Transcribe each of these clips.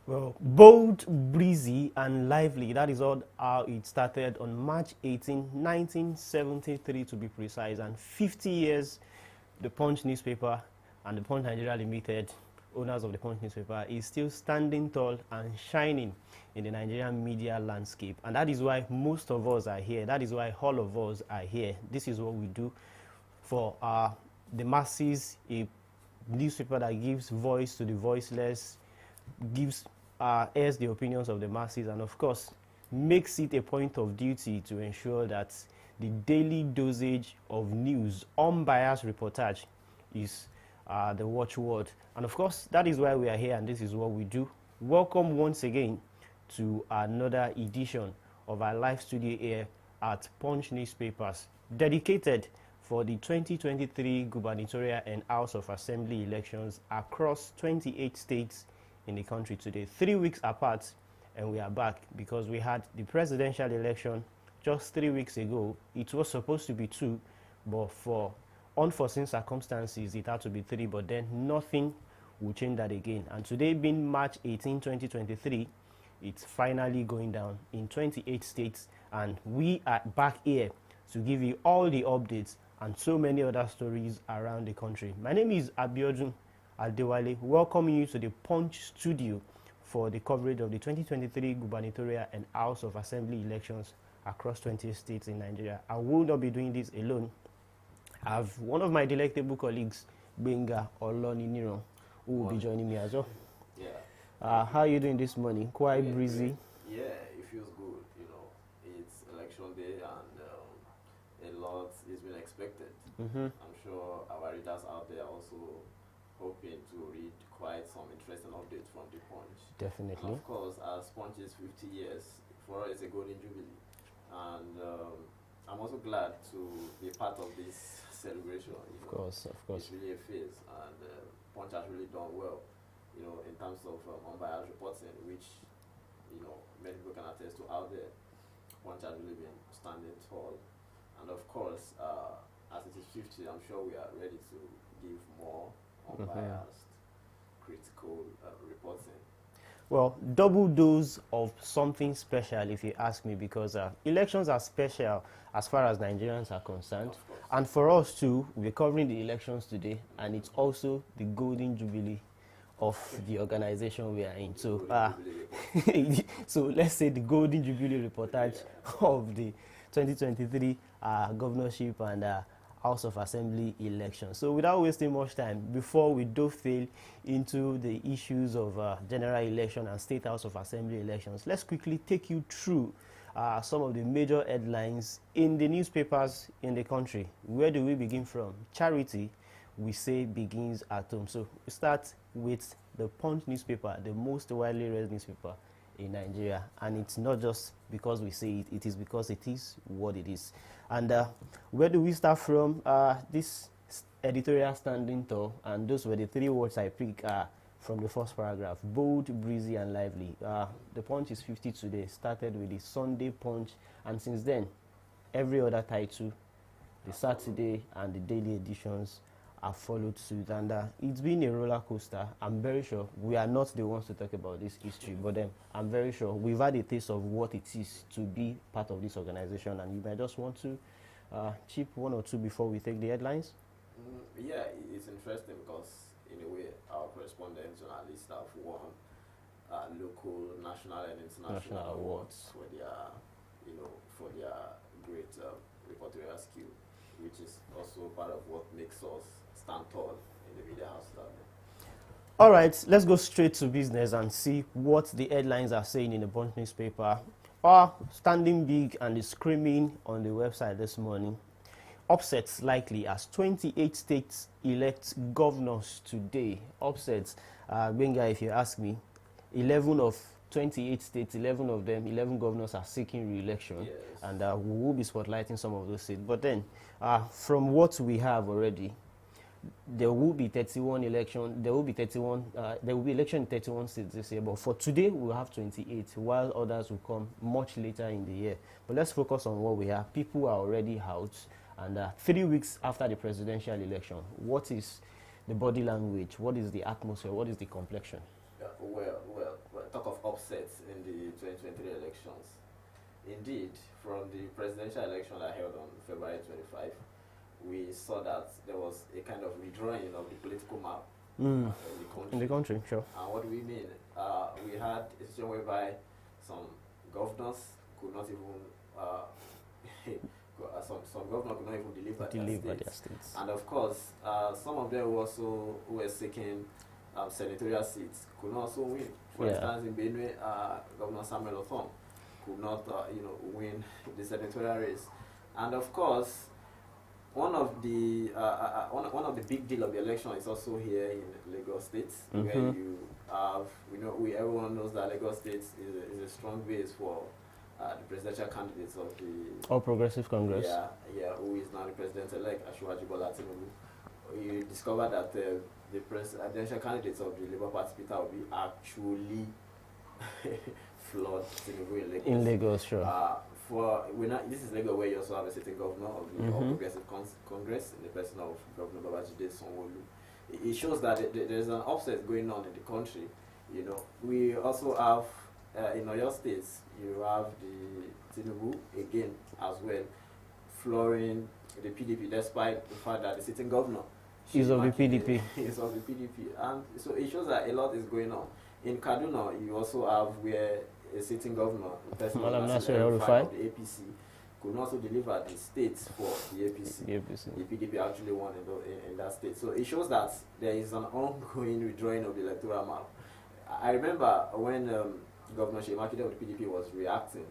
Well, bold, breezy, and lively. That is all how it started on March 18, 1973 to be precise. And 50 years, the Punch newspaper and the Punch Nigeria Limited, owners of the Punch newspaper, is still standing tall and shining in the Nigerian media landscape. And that is why most of us are here. That is why all of us are here. This is what we do for the masses, a newspaper that gives voice to the voiceless, gives airs the opinions of the masses, and of course makes it a point of duty to ensure that the daily dosage of news, unbiased reportage, is the watchword. And of course that is why we are here, and this is what we do. Welcome once again to another edition of our live studio here at Punch Newspapers, dedicated for the 2023 gubernatorial and House of Assembly elections across 28 states in the country today. 3 weeks apart, and we are back because we had the presidential election just 3 weeks ago. It was supposed to be 2, but for unforeseen circumstances it had to be 3, but then nothing will change that again. And today being March 18, 2023, it's finally going down in 28 states, and we are back here to give you all the updates and so many other stories around the country. My name is Abiodun Adewale, welcoming you to the Punch studio for the coverage of the 2023 gubernatorial and House of Assembly elections across 20 states in Nigeria. I will not be doing this alone. I have one of my delectable colleagues, Benga Oloniniro, who will be joining me as well. Yeah. How are you doing this morning? Quite breezy. Yeah, it feels good. It's election day, and a lot is being expected. I'm sure our readers out there also hoping to read quite some interesting updates from the Punch. Definitely. And of course, as Punch is 50 years, for us it's a golden jubilee. And I'm also glad to be part of this celebration. Of course. It's really a phase, and Punch has really done well, in terms of unbiased reporting, which, many people can attest to out there. Punch has really been standing tall. And of course, as it is 50, I'm sure we are ready to give more unbiased, critical reporting. Well, double dose of something special, if you ask me, because elections are special as far as Nigerians are concerned. And for us too, we're covering the elections today, and it's also the golden jubilee of the organization we are in. So, so let's say the golden jubilee reportage of the 2023 governorship and House of Assembly elections. So without wasting much time, before we dovetail into the issues of general election and State House of Assembly elections, let's quickly take you through some of the major headlines in the newspapers in the country. Where do we begin from? Charity, we say, begins at home. So we start with the Punch newspaper, the most widely read newspaper in Nigeria, and it's not just because we say it, it is because it is what it is. And where do we start from? This editorial standing tall, and those were the 3 words I picked from the first paragraph: bold, breezy, and lively. The Punch is 50 today, started with the Sunday Punch, and since then every other title, the Saturday and the daily editions, have followed suit, and it's been a roller coaster. I'm very sure we are not the ones to talk about this history, but then I'm very sure we've had a taste of what it is to be part of this organization, and you might just want to chip 1 or 2 before we take the headlines. Yeah, it's interesting because in a way our correspondents, journalists have won local, national, and international awards for their, for their great reportorial skill, which is also part of what makes us stand tall in the media house. All right, let's go straight to business and see what the headlines are saying in the Punch newspaper. Standing big and is screaming on the website this morning. Upsets likely as 28 states elect governors today. Upsets, Benga, if you ask me, 11 of 28 states, 11 of them, 11 governors are seeking re-election. Yes. And we will be spotlighting some of those states. But then, from what we have already, there will be 31 election. There will be 31. There will be election in 31 states this year. But for today, we'll have 28, while others will come much later in the year. But let's focus on what we have. People are already out, and 3 weeks after the presidential election, what is the body language? What is the atmosphere? What is the complexion? Well, talk upsets in the 2023 elections. Indeed, from the presidential election that held on February 25, we saw that there was a kind of redrawing of the political map in the country. In the country, sure. And what do we mean? We had a situation whereby some governors could not even some governors could not even deliver their states. And of course, some of them also who were seeking senatorial seats could not also win. For instance, in Benue, Governor Samuel Othon could not win the senatorial race. And of course, one of the big deal of the election is also here in Lagos State, where you have, everyone knows that Lagos State is a strong base for the presidential candidates of the All Progressive Congress. Who is now the president-elect, Asiwaju Bola Tinubu. You discover that the presidential candidates of the Labour Party, Peter Obi, actually flawed Tinubu in Lagos. In Lagos, sure. This is Lagos, where you also have a sitting governor of the All Progressive Congress in the person of Governor Babajide Sanwo-Olu. It shows that there's an offset going on in the country. We also have in Oyo State, you have the Tinubu again as well, flooring the PDP, despite the fact that the sitting governor is of the PDP. Is of the PDP, and so it shows that a lot is going on. In Kaduna, you also have where a sitting governor, the person of the APC, could also deliver the states for the APC. The PDP actually won in that state. So it shows that there is an ongoing redrawing of the electoral map. I remember when Governor Shemakide of the PDP was reacting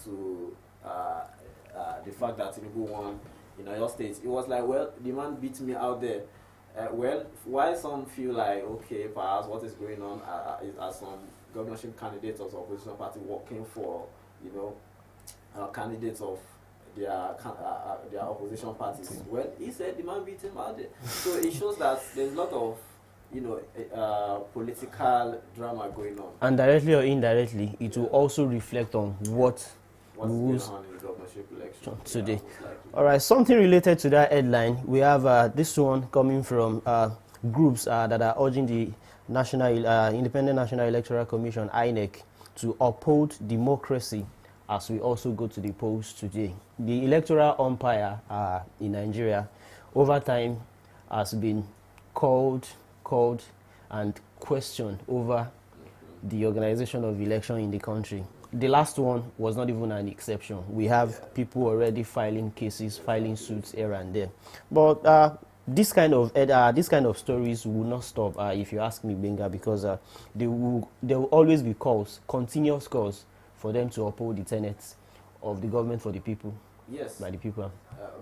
to the fact that Tinubu won in Oyo State. It was like, well, the man beat me out there. Why some feel like, okay, perhaps what is going on are some governorship candidates of the opposition party working for, candidates of their opposition parties. Well, he said the man beat him out there. So it shows that there's a lot of political drama going on. And directly or indirectly, it will also reflect on what's going on in the governorship election today. All right, something related to that headline. We have this one coming from groups that are urging the Independent National Electoral Commission, INEC, to uphold democracy as we also go to the polls today. The electoral umpire in Nigeria over time has been called and questioned over the organization of election in the country. The last one was not even an exception. We have people already filing cases, filing suits here and there. But this kind of stories will not stop, if you ask me, Benga, because there will always be calls, continuous calls, for them to uphold the tenets of the government for the people. Yes. By the people.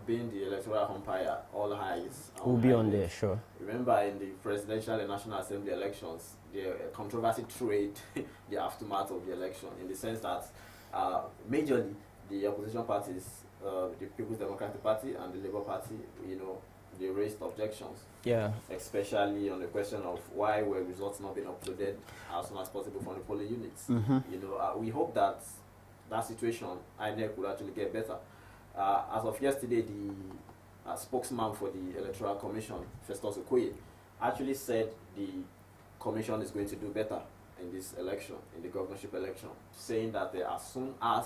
Being the electoral umpire, all eyes will be on there, sure. Remember, in the presidential and national assembly elections, the controversy trade the aftermath of the election, in the sense that majorly the opposition parties, the People's Democratic Party and the Labour Party, they raised objections. Yeah. Especially on the question of why were results not being uploaded as soon as possible from the polling units. We hope that situation, INEC, will actually get better. As of yesterday, the spokesman for the Electoral Commission, Festus Okoye, actually said the commission is going to do better in this election, in the governorship election, saying that as soon as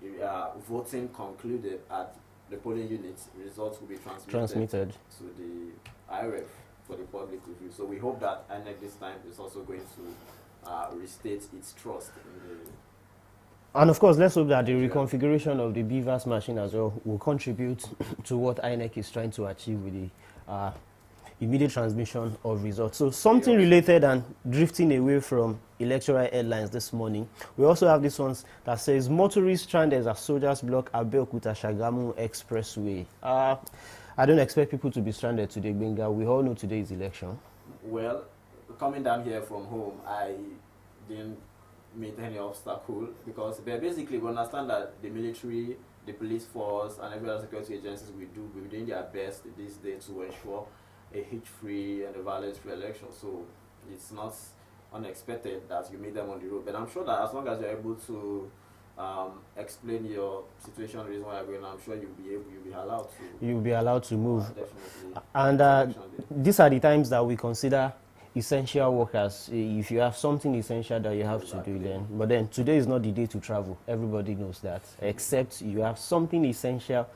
the voting concluded at the polling units, results will be transmitted to the IRF for the public review. So we hope that INEC this time is also going to restate its trust in the... And of course, let's hope that the reconfiguration of the BVAS machine as well will contribute to what INEC is trying to achieve with the immediate transmission of results. So something related and drifting away from electoral headlines this morning, we also have this one that says motorists stranded as soldiers block Abeokuta Shagamu Expressway. I don't expect people to be stranded today, Benga. We all know today is election. Well, coming down here from home, I didn't meet any obstacle, because basically we understand that the military, the police force and every other security agencies will be doing their best this day to ensure a hitch-free and a violence-free election. So it's not unexpected that you meet them on the road. But I'm sure that as long as you're able to explain your situation, the reason why you're going, I'm sure you'll be allowed to. You'll be allowed to move. Definitely. And these are the times that we consider essential workers. If you have something essential that you have to do, but then today is not the day to travel. Everybody knows that, except you have something essential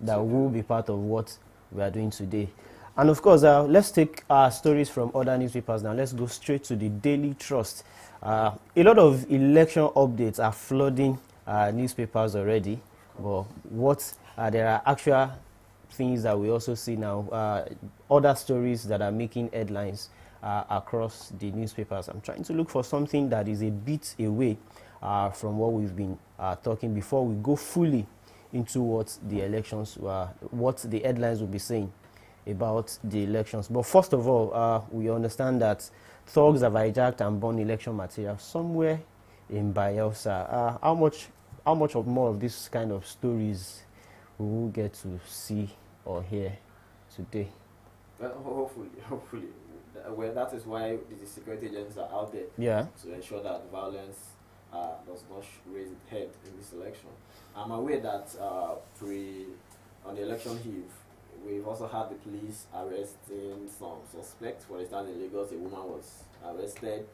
that will be part of what we are doing today. And of course, let's take stories from other newspapers now. Let's go straight to the Daily Trust. A lot of election updates are flooding newspapers already, but there are actual things that we also see now, other stories that are making headlines across the newspapers. I'm trying to look for something that is a bit away from what we've been talking before we go fully into what the elections were, what the headlines will be saying about the elections. But first of all, we understand that thugs have hijacked and burned election material somewhere in Bayelsa. How much of more of this kind of stories we will get to see or hear today? Hopefully. Well, that is why the security agents are out there to ensure that violence does not raise its head in this election. I'm aware that on the election eve, we've also had the police arresting some suspects. For instance, in Lagos, a woman was arrested,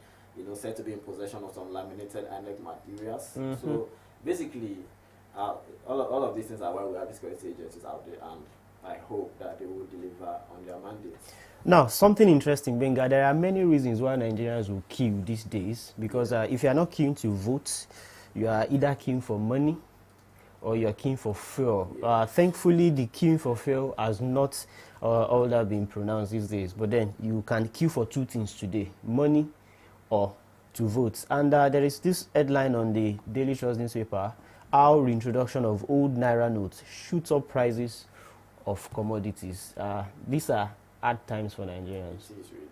said to be in possession of some laminated INEC materials. So basically, all of these things are why we have the security agencies out there, and I hope that they will deliver on their mandates. Now, something interesting, Benga, there are many reasons why Nigerians will queue these days, because if you are not queuing to vote, you are either queuing for money or you're queuing for fuel. Thankfully, the queuing for fuel has not all that been pronounced these days, but then you can queue for two things today, money or to vote. And there is this headline on the Daily Trust newspaper, how reintroduction of old Naira notes shoots up prices of commodities. These are hard times for Nigerians. It is really.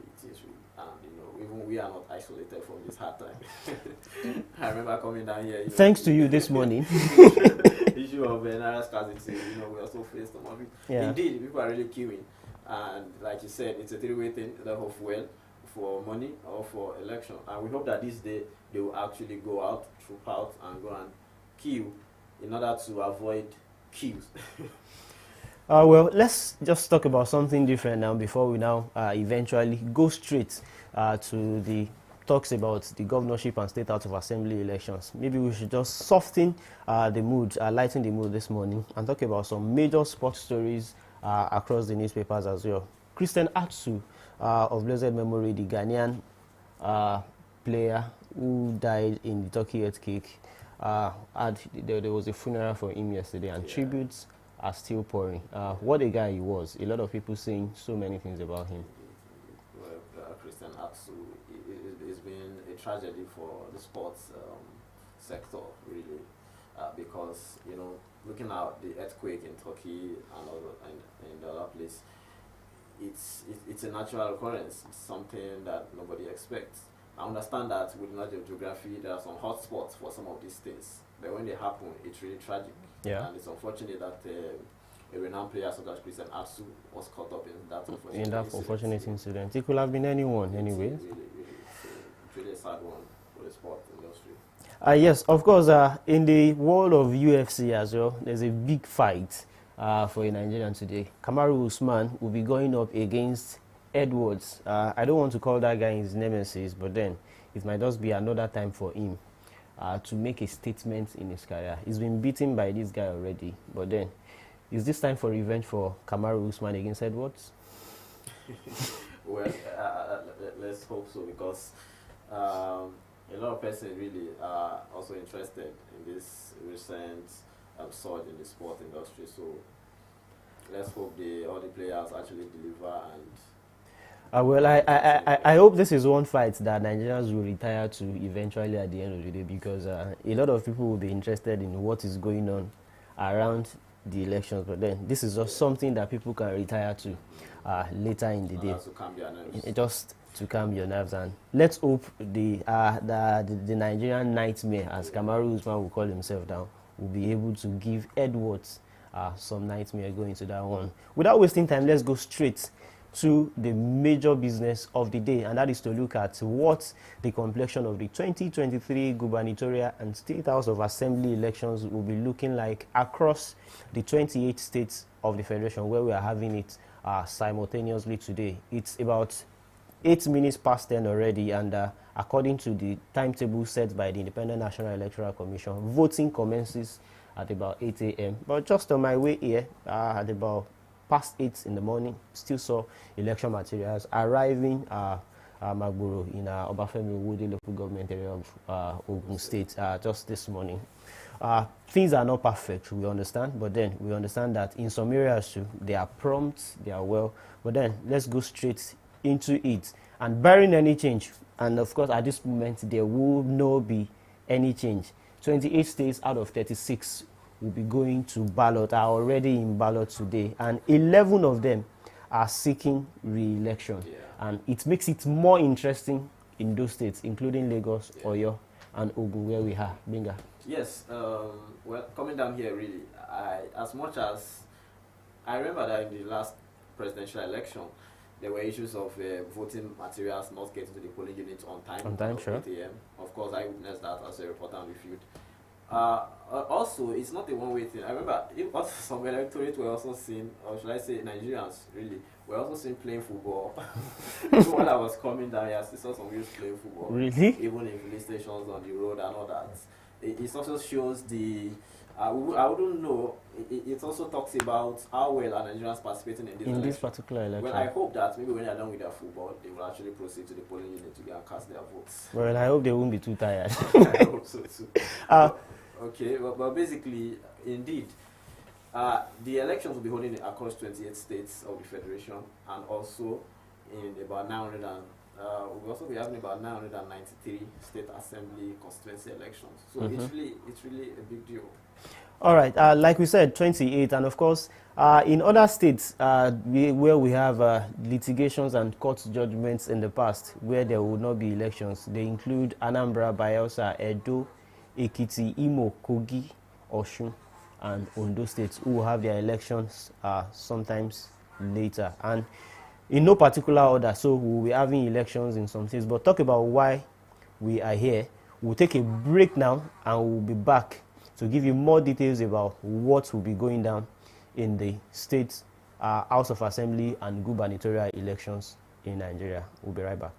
And even we are not isolated from this hard time. I remember coming down here. Thanks to you this morning. Issue of Naira scarcity. We also faced some of it. Yeah. Indeed, people are really queuing, and like you said, it's a three-way thing: either for fuel, for money, or for election. And we hope that this day they will actually go out, troop out, and go and queue in order to avoid queues. Well, let's just talk about something different now before we now eventually go straight to the talks about the governorship and state house of assembly elections. Maybe we should just soften the mood, lighten the mood this morning, and talk about some major sports stories across the newspapers as well. Christian Atsu of blessed memory, the Ghanaian player who died in the Turkey earthquake, there was a funeral for him yesterday, and tributes are still pouring. What a guy he was. A lot of people saying so many things about him. Well, Christian Atsu, it's been a tragedy for the sports sector, really, because, looking at the earthquake in Turkey and the other place, it's a natural occurrence. It's something that nobody expects. I understand that with knowledge of geography, there are some hot spots for some of these things, but when they happen, it's really tragic. Yeah. And it's unfortunate that a renowned player such as Christian Atsu was caught up in that unfortunate incident. It could have been anyone, anyway. It's really a sad one for the sport industry. Yes, of course, in the world of UFC as well, there's a big fight for a Nigerian today. Kamaru Usman will be going up against Edwards. I don't want to call that guy his nemesis, but then it might just be another time for him to make a statement in his career. He's been beaten by this guy already, but then is this time for revenge for Kamaru Usman against Edwards? Well, let's hope so, because a lot of persons really are also interested in this recent surge in the sport industry. So let's hope all the players actually deliver. And well, I hope this is one fight that Nigerians will retire to eventually at the end of the day, because a lot of people will be interested in what is going on around the elections, but then this is just something that people can retire to later in the day. To calm their nerves. Just to calm your nerves, and let's hope the Nigerian nightmare, as Kamaru Usman will call himself now, will be able to give Edwards some nightmare going to that one. Without wasting time, let's go straight to the major business of the day, and that is to look at what the complexion of the 2023 gubernatorial and state house of assembly elections will be looking like across the 28 states of the federation, where we are having it simultaneously today. It's about 8 minutes past 10 already, and according to the timetable set by the Independent National Electoral Commission, voting commences at about 8 a.m. But just on my way here, at about past 8 in the morning, still saw election materials arriving Magboro in Obafemi Owode local government area of Ogun State just this morning. Things are not perfect, we understand, but then we understand that in some areas too, they are prompt, they are well, but then let's go straight into it. And barring any change, and of course at this moment there will not be any change, 28 states out of 36 will be going to ballot, are already in ballot today, and 11 of them are seeking re-election. And it makes it more interesting in those states, including Lagos, Oyo, and Ogun, where we are. Binga. Yes, well, coming down here, really, as much as I remember that in the last presidential election, there were issues of voting materials not getting to the polling unit on time. On time, sure. 8 a.m. Of course, I witnessed that as a reporter and reviewed. Also, it's not a one-way thing. I remember also some electorate were also seeing, or should I say Nigerians, really, were also seen playing football. So when I was coming down here, I saw some youths playing football. Really? Even in police stations on the road and all that. It also shows the, I wouldn't know, it also talks about how well are Nigerians participating in this particular election. Well, I hope that maybe when they're done with their football, they will actually proceed to the polling unit to go and cast their votes. Well, I hope they won't be too tired. I hope so too. Okay, but basically, indeed, the elections will be holding across 28 states of the Federation, and also in about 900 and we'll also be having about 993 state assembly constituency elections. So it's really a big deal. All right, like we said, 28, and of course, in other states where we have litigations and court judgments in the past, where there will not be elections, they include Anambra, Bayelsa, Edo, Ekiti, Imo, Kogi, Osun, and Ondo states, who will have their elections sometimes later. And in no particular order, so we'll be having elections in some states. But talk about why we are here. We'll take a break now, and we'll be back to give you more details about what will be going down in the state House of Assembly and gubernatorial elections in Nigeria. We'll be right back.